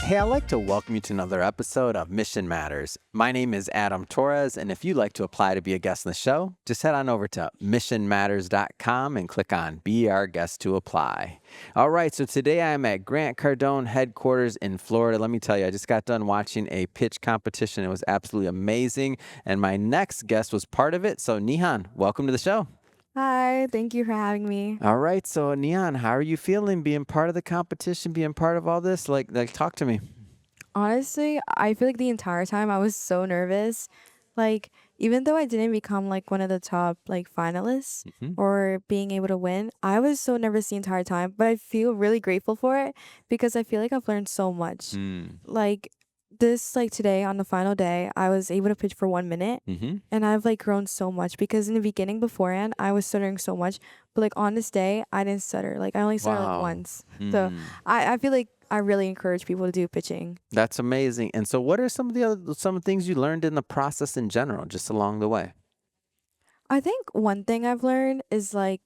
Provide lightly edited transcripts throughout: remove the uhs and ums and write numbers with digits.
Hey, I'd like to welcome you to another episode of Mission Matters. My name is Adam Torres, and if you'd like to apply to be a guest on the show, just head on over to missionmatters.com and click on Be Our Guest to apply. All right, so today I'm at Grant Cardone headquarters in Florida. Let me tell you, I just got done watching a pitch competition. It was absolutely amazing, and my next guest was part of it. So Nihan, welcome to the show. Hi, thank you for having me. All right, so Nihan, how are you feeling being part of the competition, being part of all this? Like talk to me. Honestly, I feel like the entire time I was so nervous. Like, even though I didn't become like one of the top like finalists Mhm. or being able to win, I was so nervous the entire time. But I feel really grateful for it because I feel like I've learned so much. Mm. Like this, like today on the final day, I was able to pitch for 1 minute. Mm-hmm. And I've like grown so much because in the beginning beforehand, I was stuttering so much. But like on this day, I didn't stutter. Like I only stuttered like Wow. once. So Mm. I feel like I really encourage people to do pitching. That's amazing. And so what are some things you learned in the process in general, just along the way? I think one thing I've learned is like,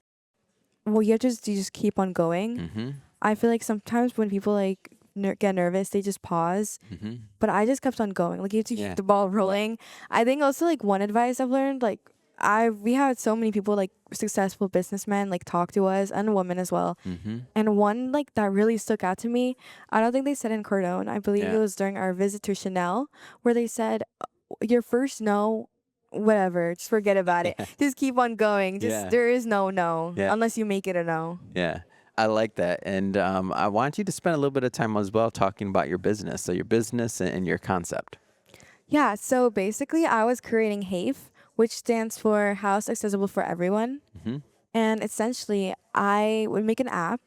well, you just keep on going. Mm-hmm. I feel like sometimes when people like get nervous, they just pause. Mm-hmm. But I just kept on going. Like you have to Yeah. keep the ball rolling. I think also like one advice I've learned, like we had so many people like successful businessmen like talk to us and women as well. Mm-hmm. And one like that really stuck out to me. I don't think they said in Cardone. I believe Yeah. it was during our visit to Chanel where they said your first no, whatever, just forget about it. Yeah. Just keep on going. Just Yeah. there is no no Yeah. unless you make it a no. Yeah. I like that. And I want you to spend a little bit of time as well talking about your business. So your business and your concept. Yeah, so basically I was creating HAFE, which stands for House Accessible for Everyone. Mm-hmm. And essentially I would make an app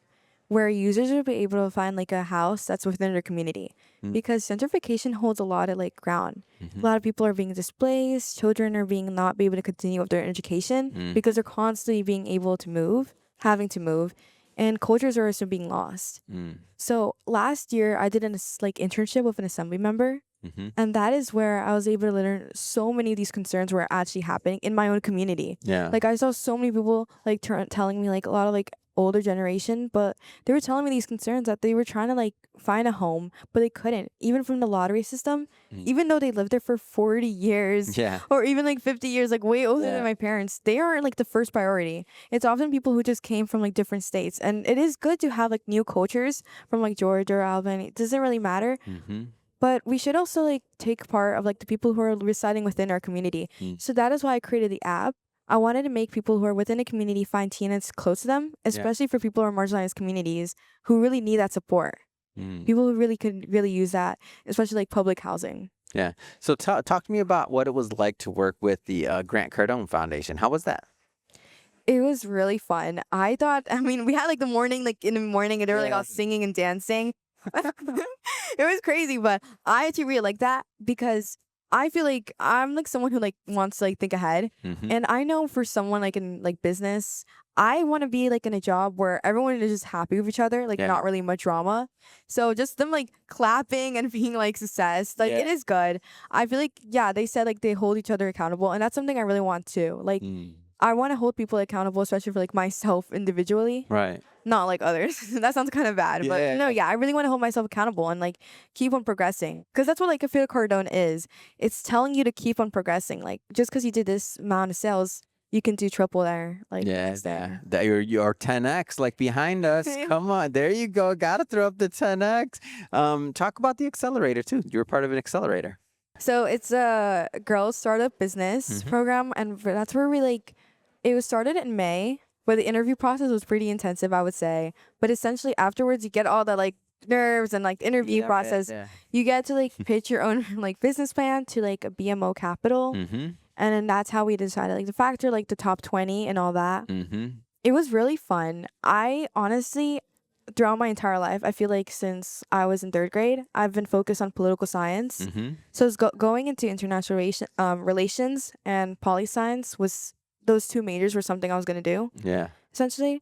where users would be able to find like a house that's within their community. Mm. Because gentrification holds a lot of like ground. Mm-hmm. A lot of people are being displaced, children are being not be able to continue with their education Mm. because they're constantly being able to move, having to move, and cultures are also being lost. Mm. So last year I did an like internship with an assembly member. Mm-hmm. And that is where I was able to learn so many of these concerns were actually happening in my own community. Yeah. Like I saw so many people like telling me like a lot of like older generation, but they were telling me these concerns that they were trying to like find a home, but they couldn't. Even from the lottery system, Mm. even though they lived there for 40 years Yeah. or even like 50 years, like way older Yeah. than my parents, they aren't like the first priority. It's often people who just came from like different states. And it is good to have like new cultures from like Georgia or Albany. It doesn't really matter. Mm-hmm. But we should also like take part of like the people who are residing within our community. Mm. So that is why I created the app. I wanted to make people who are within a community find tenants close to them, especially for people who are marginalized communities who really need that support. Mm. People who really could really use that, especially like public housing. Yeah. So talk to me about what it was like to work with the Grant Cardone Foundation. How was that? It was really fun. I thought, I mean, we had like the morning, like in the morning, and they were like Yeah. all singing and dancing. It was crazy, but I actually really like that because I feel like I'm like someone who like wants to like think ahead. Mm-hmm. And I know for someone like in like business, I want to be like in a job where everyone is just happy with each other, like Yeah. not really much drama. So just them like clapping and being like success, like it Yeah. is good. I feel like yeah, they said like they hold each other accountable, and that's something I really want too. Like Mm. I want to hold people accountable, especially for like myself individually, Right. not like others. That sounds kind of bad, but no, Yeah. yeah, I really want to hold myself accountable and like keep on progressing. Because that's what like a feel Cardone is. It's telling you to keep on progressing. Like just because you did this amount of sales, you can do triple there. Like Yeah, next there. Your 10x like behind us. Come on, there you go. Gotta throw up the 10x. Talk about the accelerator too. You were part of an accelerator. So it's a girls startup business Mhm. program, and that's where we like. It was started in May, but the interview process was pretty intensive, I would say. But essentially, afterwards, you get all the like nerves and like interview process. Yeah. You get to like pitch your own like business plan to like a BMO capital, Mm-hmm. and then that's how we decided like to factor like the top 20 and all that. Mm-hmm. It was really fun. I honestly, throughout my entire life, I feel like since I was in third grade, I've been focused on political science. Mm-hmm. So it's going into international relations and poli science was those two majors were something I was gonna do Yeah. essentially.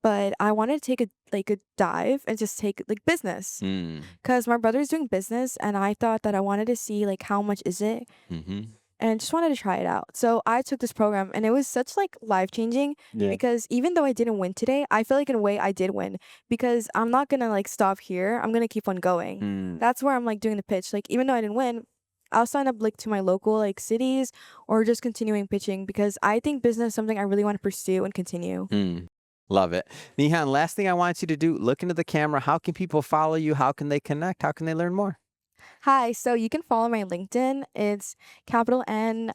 But I wanted to take a dive and just take like business Mm. because my brother's doing business, and I thought that I wanted to see like how much is it. Mm-hmm. and just wanted to try it out. So I took this program and it was such like life changing Yeah. because even though I didn't win today, I feel like in a way I did win because I'm not gonna like stop here. I'm gonna keep on going. Mm. That's where I'm like doing the pitch. Like even though I didn't win, I'll sign up like to my local like cities or just continuing pitching because I think business is something I really want to pursue and continue. Love it. Nihan, last thing I want you to do, look into the camera. How can people follow you? How can they connect? How can they learn more? Hi, so you can follow my LinkedIn. It's capital Nihan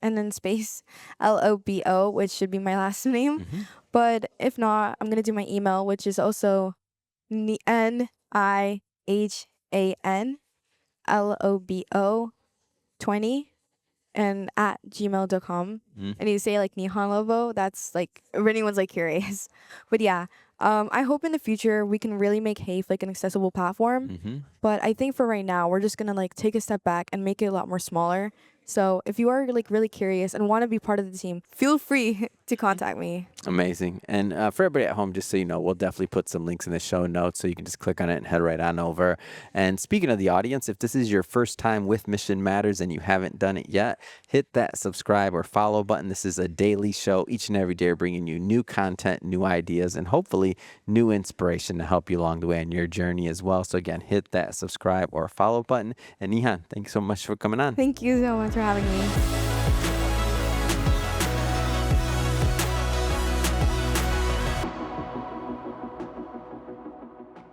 and then space Lobo, which should be my last name. Mhm. But if not, I'm gonna do my email, which is also Nihan Lobo 20 and at gmail.com. Mm. And you say like Nihan Lobo, that's like if anyone's like curious. But yeah, I hope in the future we can really make HAFE like an accessible platform. Mhm. But I think for right now, we're just gonna like take a step back and make it a lot more smaller. So if you are like really curious and want to be part of the team, feel free to contact me. Amazing. And for everybody at home, just so you know, we'll definitely put some links in the show notes so you can just click on it and head right on over. And speaking of the audience, if this is your first time with Mission Matters and you haven't done it yet, hit that subscribe or follow button. This is a daily show each and every day, bringing you new content, new ideas, and hopefully new inspiration to help you along the way on your journey as well. So again, hit that subscribe or follow button. And Nihan, thank you so much for coming on. Thank you so much for having me.